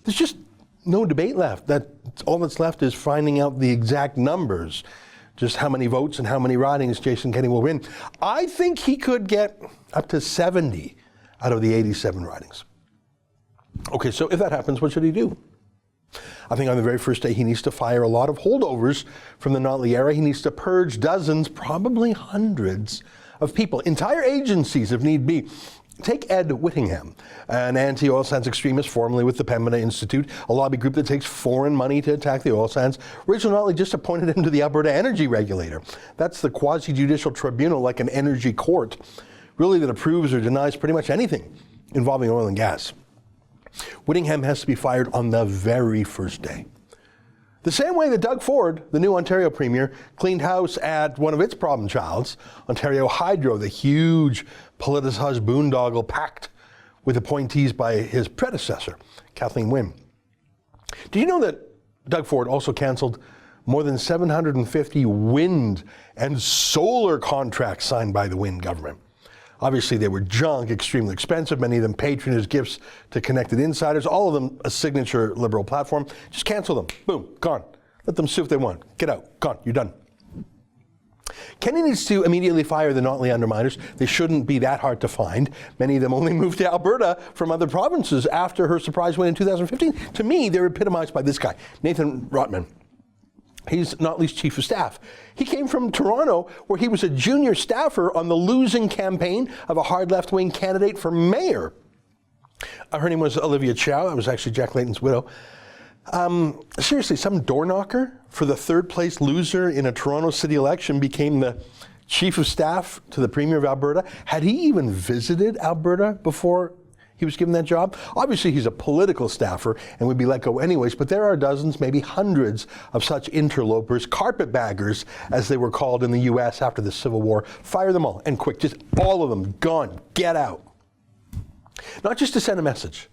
there's just no debate left. All that's left is finding out the exact numbers, just how many votes and how many ridings Jason Kenney will win. I think he could get up to 70 out of the 87 ridings. Okay, so if that happens, what should he do? I think on the very first day he needs to fire a lot of holdovers from the Notley era. He needs to purge dozens, probably hundreds of people, entire agencies if need be. Take Ed Whittingham, an anti-oil sands extremist formerly with the Pembina Institute, a lobby group that takes foreign money to attack the oil sands. Rachel Notley just appointed him to the Alberta Energy Regulator. That's the quasi-judicial tribunal, like an energy court, really, that approves or denies pretty much anything involving oil and gas. Whittingham has to be fired on the very first day. The same way that Doug Ford, the new Ontario Premier, cleaned house at one of its problem childs, Ontario Hydro, the huge politicized boondoggle packed with appointees by his predecessor, Kathleen Wynne. Did you know that Doug Ford also canceled more than 750 wind and solar contracts signed by the Wynne government? Obviously, they were junk, extremely expensive, many of them patronage gifts to connected insiders, all of them a signature Liberal platform. Just cancel them. Boom, gone. Let them sue if they want. Get out. Gone. You're done. Kenney needs to immediately fire the Notley underminers. They shouldn't be that hard to find. Many of them only moved to Alberta from other provinces after her surprise win in 2015. To me, they're epitomized by this guy, Nathan Rotman. He's Notley's chief of staff. He came from Toronto, where he was a junior staffer on the losing campaign of a hard left-wing candidate for mayor. Her name was Olivia Chow. That was actually Jack Layton's widow. Seriously, some door knocker for the third place loser in a Toronto city election became the chief of staff to the Premier of Alberta. Had he even visited Alberta before he was given that job? Obviously, he's a political staffer and would be let go anyways, but there are dozens, maybe hundreds of such interlopers, carpetbaggers, as they were called in the US after the Civil War. Fire them all, and quick, just all of them, gone, get out. Not just to send a message,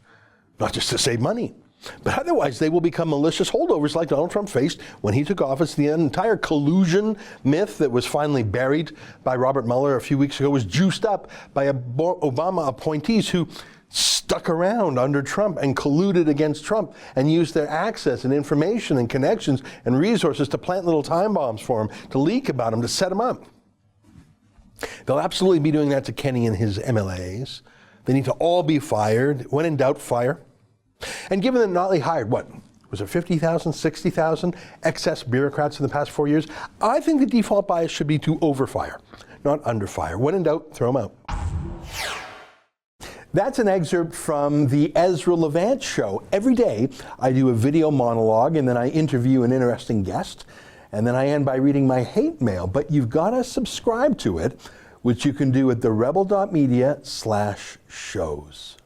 not just to save money, but otherwise they will become malicious holdovers like Donald Trump faced when he took office. The entire collusion myth that was finally buried by Robert Mueller a few weeks ago was juiced up by Obama appointees who stuck around under Trump and colluded against Trump and used their access and information and connections and resources to plant little time bombs for him, to leak about him, to set him up. They'll absolutely be doing that to Kenney and his MLAs. They need to all be fired. When in doubt, fire. And given that Notley hired, what, was it 50,000, 60,000 excess bureaucrats in the past 4 years? I think the default bias should be to overfire, not underfire. When in doubt, throw them out. That's an excerpt from the Ezra Levant show. Every day, I do a video monologue, and then I interview an interesting guest, and then I end by reading my hate mail. But you've got to subscribe to it, which you can do at therebel.media/shows.